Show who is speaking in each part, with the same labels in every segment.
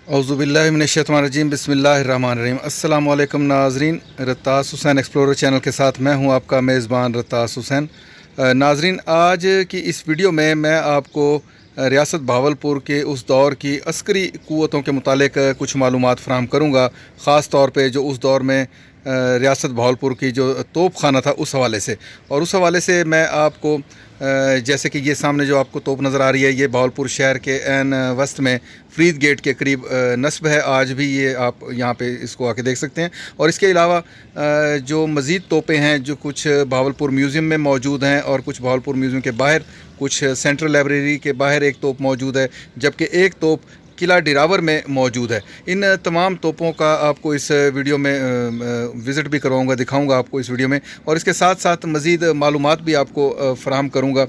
Speaker 1: औज़ुबिल्लाहिमिनश्शैतानिर्रजीम बिस्मिल्लाहिर्रहमानिर्रहीम। अस्सलामु अलैकुम नाज़रीन, रत्तास हुसैन एक्सप्लोरर चैनल के साथ मैं हूं आपका मेज़बान रत्तास हुसैन। नाज़रीन, आज की इस वीडियो में मैं आपको रियासत बहावलपुर के उस दौर की अस्करी क़ुव्वतों के मुतालिक कुछ मालूमात फ़राहम करूँगा, ख़ास तौर पे जो उस दौर में रियासत बहावलपुर की जो तोप खाना था उस हवाले से। और उस हवाले से मैं आपको जैसे कि ये सामने जो आपको तोप नज़र आ रही है, ये बहावलपुर शहर के एन वस्त में फ़रीद गेट के करीब नस्ब है। आज भी ये आप यहाँ पे इसको आके देख सकते हैं। और इसके अलावा जो मज़ीद तोपें हैं जो कुछ बहावलपुर म्यूज़ियम में मौजूद हैं और कुछ बहावलपुर म्यूज़ियम के बाहर, कुछ सेंट्रल लाइब्रेरी के बाहर एक तोप मौजूद है, जबकि एक तोप किला डिरावर में मौजूद है। इन तमाम तोपों का आपको इस वीडियो में विज़िट भी करवाऊँगा, दिखाऊँगा आपको इस वीडियो में। और इसके साथ साथ मज़ीद मालूमात भी आपको फ़राहम करूँगा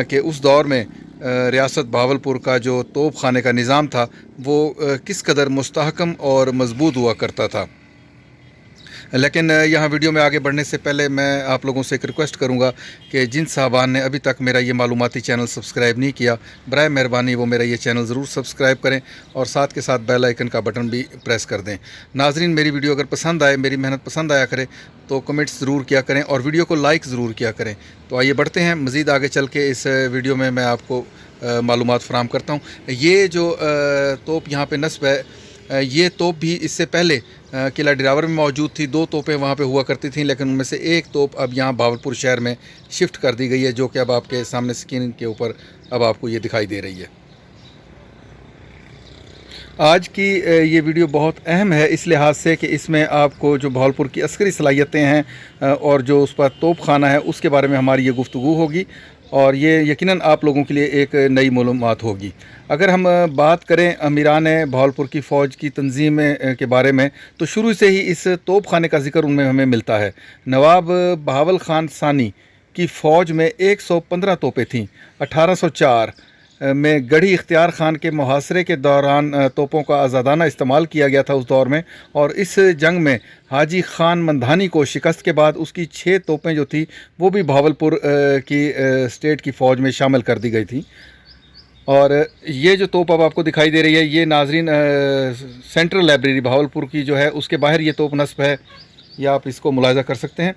Speaker 1: कि उस दौर में रियासत बहावलपुर का जो तोप खाने का निज़ाम था वो किस कदर मुस्तहकम और मज़बूत हुआ करता था। लेकिन यहाँ वीडियो में आगे बढ़ने से पहले मैं आप लोगों से एक रिक्वेस्ट करूँगा कि जिन साहबान ने अभी तक मेरा ये मालूमाती चैनल सब्सक्राइब नहीं किया, बराए मेहरबानी वो मेरा ये चैनल ज़रूर सब्सक्राइब करें और साथ के साथ बेल आइकन का बटन भी प्रेस कर दें। नाज़रीन, मेरी वीडियो अगर पसंद आए, मेरी मेहनत पसंद आया करे तो कमेंट्स ज़रूर किया करें और वीडियो को लाइक ज़रूर किया करें। तो आइए बढ़ते हैं, मज़ीद आगे चल के इस वीडियो में मैं आपको मालूमात फ़राहम करता हूँ। ये जो तोप यहाँ पर नस्ब है, ये तोप भी इससे पहले किला डिरावर में मौजूद थी। दो तोपें वहाँ पे हुआ करती थीं, लेकिन उनमें से एक तोप अब यहाँ बहावलपुर शहर में शिफ्ट कर दी गई है, जो कि अब आपके सामने स्क्रीन के ऊपर अब आपको ये दिखाई दे रही है। आज की ये वीडियो बहुत अहम है इस लिहाज से कि इसमें आपको जो बहावलपुर की अस्करी सलाहियतें हैं और जो उस पर तोप खाना है उसके बारे में हमारी ये गुफ्तगू होगी और ये यकीनन आप लोगों के लिए एक नई मालूमात होगी। अगर हम बात करें अमीरान बहावलपुर की फ़ौज की तंजीम के बारे में, तो शुरू से ही इस तोप खाने का जिक्र उनमें हमें मिलता है। नवाब बहावल ख़ान सानी की फ़ौज में 115 तोपें थीं। 1804 में गढ़ी इख्तियार ख़ान के मुहासरे के दौरान तोपों का आज़ादाना इस्तेमाल किया गया था उस दौर में। और इस जंग में हाजी ख़ान मंधानी को शिकस्त के बाद उसकी 6 तोपें जो थी वो भी बहावलपुर की स्टेट की फ़ौज में शामिल कर दी गई थी। और ये जो तोप अब आपको दिखाई दे रही है, ये नाजरीन सेंट्रल लाइब्रेरी बहावलपुर की जो है उसके बाहर ये तोप नस्ब है, या आप इसको मुलाहिज़ा कर सकते हैं।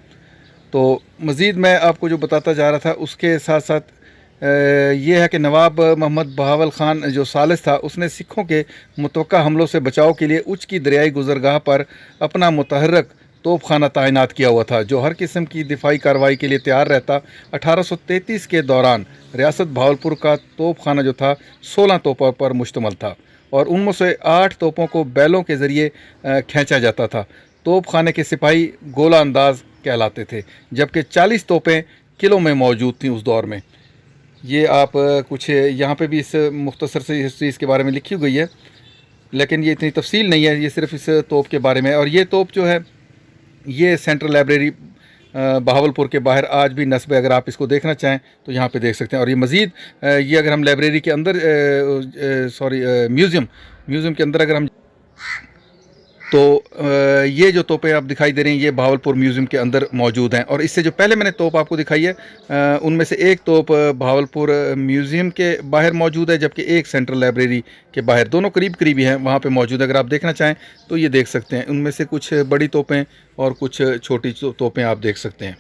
Speaker 1: तो मज़ीद मैं आपको जो बताता जा रहा था उसके साथ साथ ये है कि नवाब मोहम्मद बहावल ख़ान जो सालिस था, उसने सिखों के मुतवक्का हमलों से बचाव के लिए उच्च की दरियाई गुज़रगाह पर अपना मुतहर्रक तोप खाना तैनात किया हुआ था, जो हर किस्म की दिफाई कार्रवाई के लिए तैयार रहता। 1833 के दौरान रियासत बहावलपुर का तोप खाना जो था 16 तोपों पर मुश्तमल था और उनमें से 8 तोपों को बैलों के ज़रिए खींचा जाता था। तोप खाने के सिपाही गोला अंदाज कहलाते थे, जबकि 40 तोपें किलों में मौजूद थीं उस दौर में। ये आप कुछ यहाँ पे भी इस मुख्तसर से हिस्ट्री इसके बारे में लिखी गई है, लेकिन ये इतनी तफसील नहीं है, ये सिर्फ इस तोप के बारे में। और ये तोप जो है ये सेंट्रल लाइब्रेरी बहावलपुर के बाहर आज भी नस्ब है। अगर आप इसको देखना चाहें तो यहाँ पे देख सकते हैं। और ये मज़ीद ये अगर हम लाइब्रेरी के अंदर म्यूज़ियम के अंदर अगर हम तो ये जो तोपें आप दिखाई दे रही हैं ये बहावलपुर म्यूज़ियम के अंदर मौजूद हैं। और इससे जो पहले मैंने तोप आपको दिखाई है उनमें से एक तोप बहावलपुर म्यूज़ियम के बाहर मौजूद है, जबकि एक सेंट्रल लाइब्रेरी के बाहर, दोनों करीब करीब ही हैं, वहाँ पे मौजूद है। अगर आप देखना चाहें तो ये देख सकते हैं। उनमें से कुछ बड़ी तोपें और कुछ छोटी तोपें आप देख सकते हैं।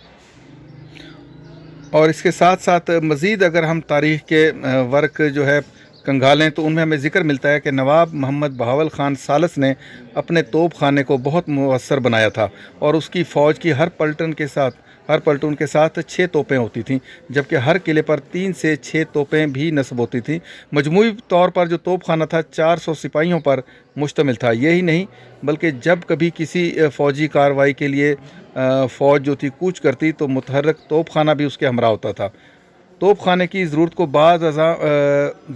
Speaker 1: और इसके साथ साथ मज़ीद अगर हम तारीख़ के वर्क जो है कंगालें तो उनमें हमें ज़िक्र मिलता है कि नवाब मोहम्मद बहावल ख़ान सालिस ने अपने तोप खाने को बहुत मुअस्सर बनाया था और उसकी फ़ौज की हर पलटन के साथ 6 तोपें होती थीं, जबकि हर किले पर 3 से 6 तोपें भी नस्ब होती थीं। मजमूई तौर पर जो तोप खाना था 400 सिपाहियों पर मुश्तमिल था। यही नहीं बल्कि जब कभी किसी फ़ौजी कार्रवाई के लिए फ़ौज जो थी कूच करती तो मुतहर्रक तोप खाना भी उसके हमरा होता था। तोप खाने की ज़रूरत को बाद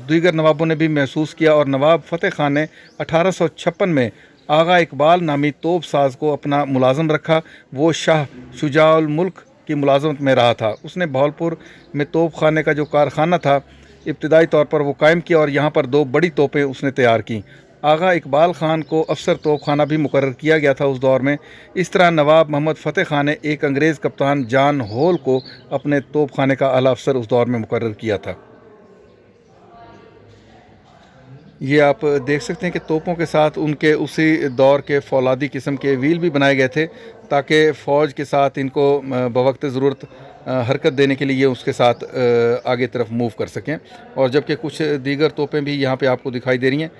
Speaker 1: दीगर नवाबों ने भी महसूस किया और नवाब फ़तेह ख़ान ने 1856 में आगा इकबाल नामी तोप साज को अपना मुलाज़म रखा। वो शाह शुजाउल मुल्क की मुलाजमत में रहा था। उसने बहावलपुर में तोप खाने का जो कारखाना था इब्तदाई तौर पर वो कायम किया और यहाँ पर 2 बड़ी तोपें उसने तैयार की। आगा इकबाल ख़ान को अफसर तोप खाना भी मुकर्रर किया गया था उस दौर में। इस तरह नवाब मोहम्मद फ़तेह ख़ान ने एक अंग्रेज़ कप्तान जॉन हॉल को अपने तोप खाने का आला अफसर उस दौर में मुकर्रर किया था। ये आप देख सकते हैं कि तोपों के साथ उनके उसी दौर के फौलादी किस्म के व्हील भी बनाए गए थे ताकि फ़ौज के साथ इनको बवक्त ज़रूरत हरकत देने के लिए ये उसके साथ आगे तरफ मूव कर सकें। और जबकि कुछ दीगर तोपें भी यहाँ पे आपको दिखाई दे रही हैं।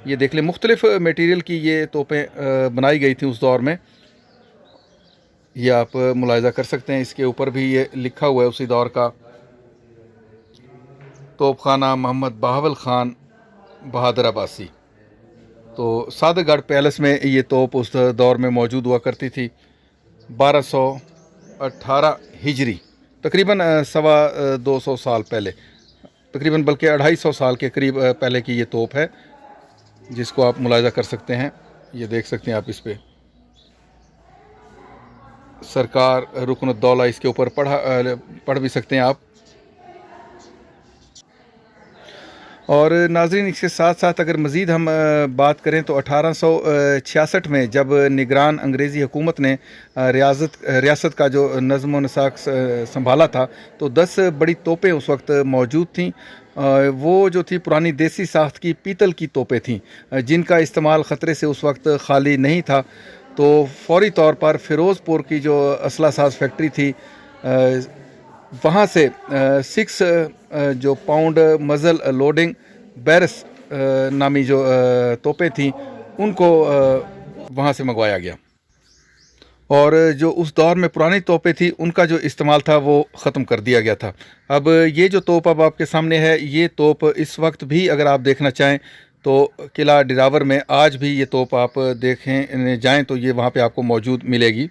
Speaker 1: ये देख लें, मुख्तलिफ़ मटेरियल की ये तोपें बनाई गई थी उस दौर में। ये आप मुलाहिज़ा कर सकते हैं, इसके ऊपर भी ये लिखा हुआ है उसी दौर का, तोपखाना मोहम्मद बहावल ख़ान बहादुर अब्बासी। तो सादगढ़ पैलेस में ये तोप उस दौर में मौजूद हुआ करती थी। 1218 हिजरी, तकरीबन 225 साल पहले, तकरीबन बल्कि 250 साल के करीब पहले की ये तोप है, जिसको आप मुलाहिज़ा कर सकते हैं। ये देख सकते हैं आप, इस पे सरकार रुकनुद्दौला इसके ऊपर पढ़ भी सकते हैं आप। और नाज़रीन, इसके साथ साथ अगर मज़ीद हम बात करें तो 1866 में जब निगरान अंग्रेज़ी हुकूमत ने रियासत का जो नज़्म व नसाक संभाला था, तो 10 बड़ी तोपें उस वक्त मौजूद थीं। वो जो थी पुरानी देसी साख्त की पीतल की तोपें थीं, जिनका इस्तेमाल ख़तरे से उस वक्त खाली नहीं था। तो फौरी तौर पर फ़िरोज़पुर की जो असला साज फैक्ट्री थी, वहाँ से 6 जो पाउंड मज़ल लोडिंग बैरस नामी जो तोपें थीं, उनको वहाँ से मंगवाया गया। और जो उस दौर में पुरानी तोपें थी, उनका जो इस्तेमाल था वो ख़त्म कर दिया गया था। अब ये जो तोप अब आपके सामने है, ये तोप इस वक्त भी अगर आप देखना चाहें तो किला डिरावर में आज भी ये तोप आप देखें जाएँ तो ये वहाँ पे आपको मौजूद मिलेगी।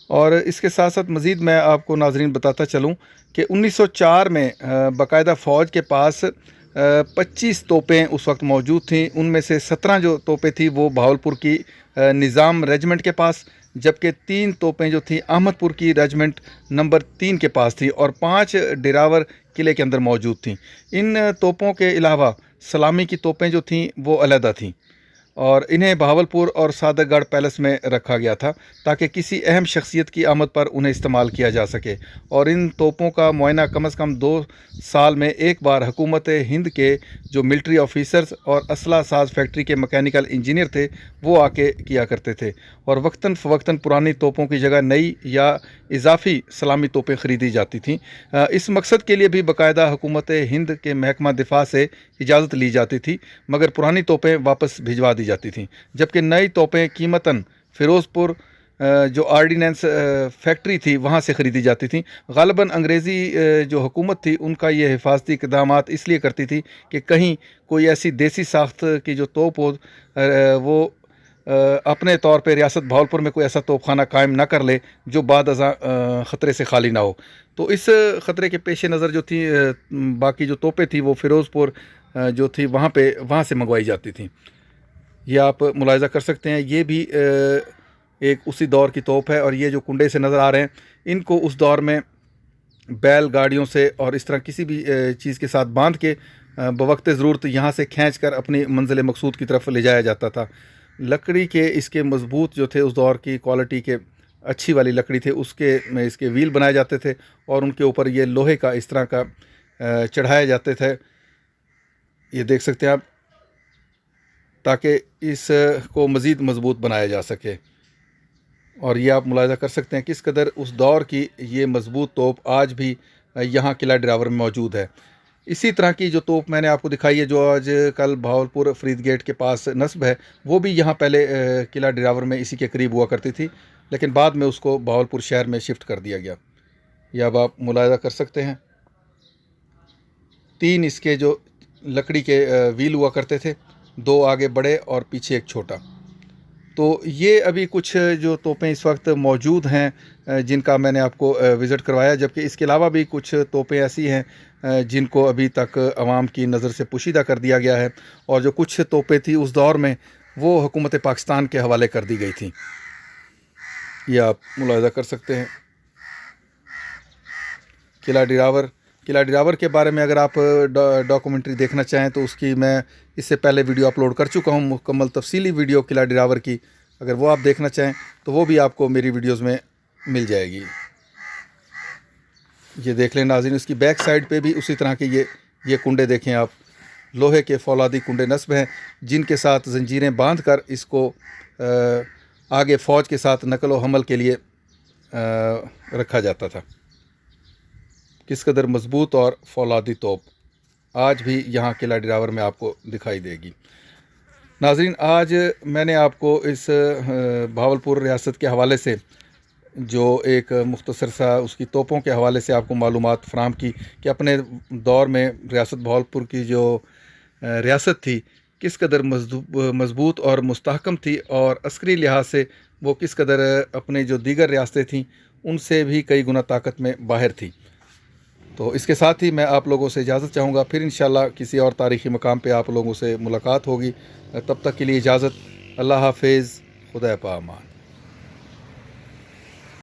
Speaker 1: और इसके साथ साथ मज़ीद मैं आपको नाज़रीन बताता चलूँ कि 1904 में बाकायदा फ़ौज के पास 25 तोपें उस वक्त मौजूद थीं। उनमें से 17 जो तोपें थी वो भावलपुर की निज़ाम रेजिमेंट के पास, जबकि 3 तोपें जो थी अहमदपुर की रेजिमेंट नंबर 3 के पास थी और 5 डिरावर किले के अंदर मौजूद थीं। इन तोपों के अलावा सलामी की तोपें जो थीं वो अलहदा थीं और इन्हें बहावलपुर और सादगढ़ पैलेस में रखा गया था ताकि किसी अहम शख्सियत की आमद पर उन्हें इस्तेमाल किया जा सके। और इन तोपों का मुआयना कम से कम 2 साल में एक बार हुकूमत हिंद के जो मिलिट्री ऑफिसर्स और असला साज फैक्ट्री के मैकेनिकल इंजीनियर थे वो आके किया करते थे। और वक्तन फ़वक्तन पुरानी तोपों की जगह नई या इजाफ़ी सलामी तोपें ख़रीदी जाती थीं। इस मकसद के लिए भी बाकायदा हुकूमत हिंद के महकमा दिफा से इजाज़त ली जाती थी, मगर पुरानी तोपें वापस भिजवा दी जाती थीं। जबकि नई तोपें कीमतन फ़िरोज़पुर जो आर्डीनेंस फैक्ट्री थी वहाँ से ख़रीदी जाती थी। ग़ालिबन अंग्रेज़ी जो हुकूमत थी उनका ये हिफाजती इक़दामात इसलिए करती थी कि कहीं कोई ऐसी देसी साख्त की जो तोप हो वो अपने तौर पे रियासत भावलपुर में कोई ऐसा तोपखाना कायम ना कर ले जो बाद अज़ां ख़तरे से खाली ना हो। तो इस ख़तरे के पेश नज़र जो थी बाकी जो तोपें थी वो फ़िरोज़पुर जो थी वहाँ से मंगवाई जाती थी। ये आप मुलाहिज़ा कर सकते हैं, ये भी एक उसी दौर की तोप है। और ये जो कुंडे से नज़र आ रहे हैं, इनको उस दौर में बैलगाड़ियों से और इस तरह किसी भी चीज़ के साथ बांध के बवक्त ज़रूरत यहाँ से खींच कर अपनी मंजिल मकसूद की तरफ ले जाया जाता था। लकड़ी के इसके मज़बूत जो थे, उस दौर की क्वालिटी के अच्छी वाली लकड़ी थे, उसके में इसके व्हील बनाए जाते थे और उनके ऊपर ये लोहे का इस तरह का चढ़ाए जाते थे। ये देख सकते हैं आप, ताकि इसको मज़ीद मज़बूत बनाया जा सके। और ये आप मुलाहिज़ा कर सकते हैं किस कदर उस दौर की ये मज़बूत तोप आज भी यहाँ किला डिरावर में मौजूद है। इसी तरह की जो तोप मैंने आपको दिखाई है, जो आज कल भावलपुर फरीद गेट के पास नस्ब है, वो भी यहाँ पहले किला डिरावर में इसी के करीब हुआ करती थी, लेकिन बाद में उसको भावलपुर शहर में शिफ्ट कर दिया गया। ये अब आप मुलाहिज़ा कर सकते हैं, 3 इसके जो लकड़ी के व्हील हुआ करते थे, 2 आगे बड़े और पीछे एक छोटा। तो ये अभी कुछ जो तोपें इस वक्त मौजूद हैं जिनका मैंने आपको विज़िट करवाया, जबकि इसके अलावा भी कुछ तोपें ऐसी हैं जिनको अभी तक आवाम की नज़र से पोशीदा कर दिया गया है। और जो कुछ तोपें थी उस दौर में वो हुकूमत पाकिस्तान के हवाले कर दी गई थी। ये आप मुलाहिज़ा कर सकते हैं। किला डिरावर के बारे में अगर आप डॉक्यूमेंट्री देखना चाहें तो उसकी मैं इससे पहले वीडियो अपलोड कर चुका हूं, मुकम्मल तफसीली वीडियो किला डिरावर की। अगर वो आप देखना चाहें तो वो भी आपको मेरी वीडियोस में मिल जाएगी। ये देख लें नाज़रीन, उसकी बैक साइड पे भी उसी तरह के ये कुंडे देखें आप, लोहे के फौलादी कुंडे नस्ब हैं, जिनके साथ जंजीरें बांध कर इसको आगे फ़ौज के साथ नकल व हमल के लिए रखा जाता था। किस कदर मज़बूत और फौलादी तोप आज भी यहाँ किला डिरावर में आपको दिखाई देगी। नाज़रीन, आज मैंने आपको इस भावलपुर रियासत के हवाले से जो एक मुख्तसर सा उसकी तोपों के हवाले से आपको मालूमात फ़राहम की कि अपने दौर में रियासत भावलपुर की जो रियासत थी किस कदर मज़बूत और मुस्तहकम थी, और अस्करी लिहाज से वो किस कदर अपने जो दीगर रियासतें थीं उनसे भी कई गुना ताकत में बाहर थी। तो इसके साथ ही मैं आप लोगों से इजाज़त चाहूँगा। फिर इंशाअल्लाह किसी और तारीख़ी मकाम पे आप लोगों से मुलाकात होगी। तब तक के लिए इजाज़त। अल्लाह हाफ़िज़। खुदा पामान।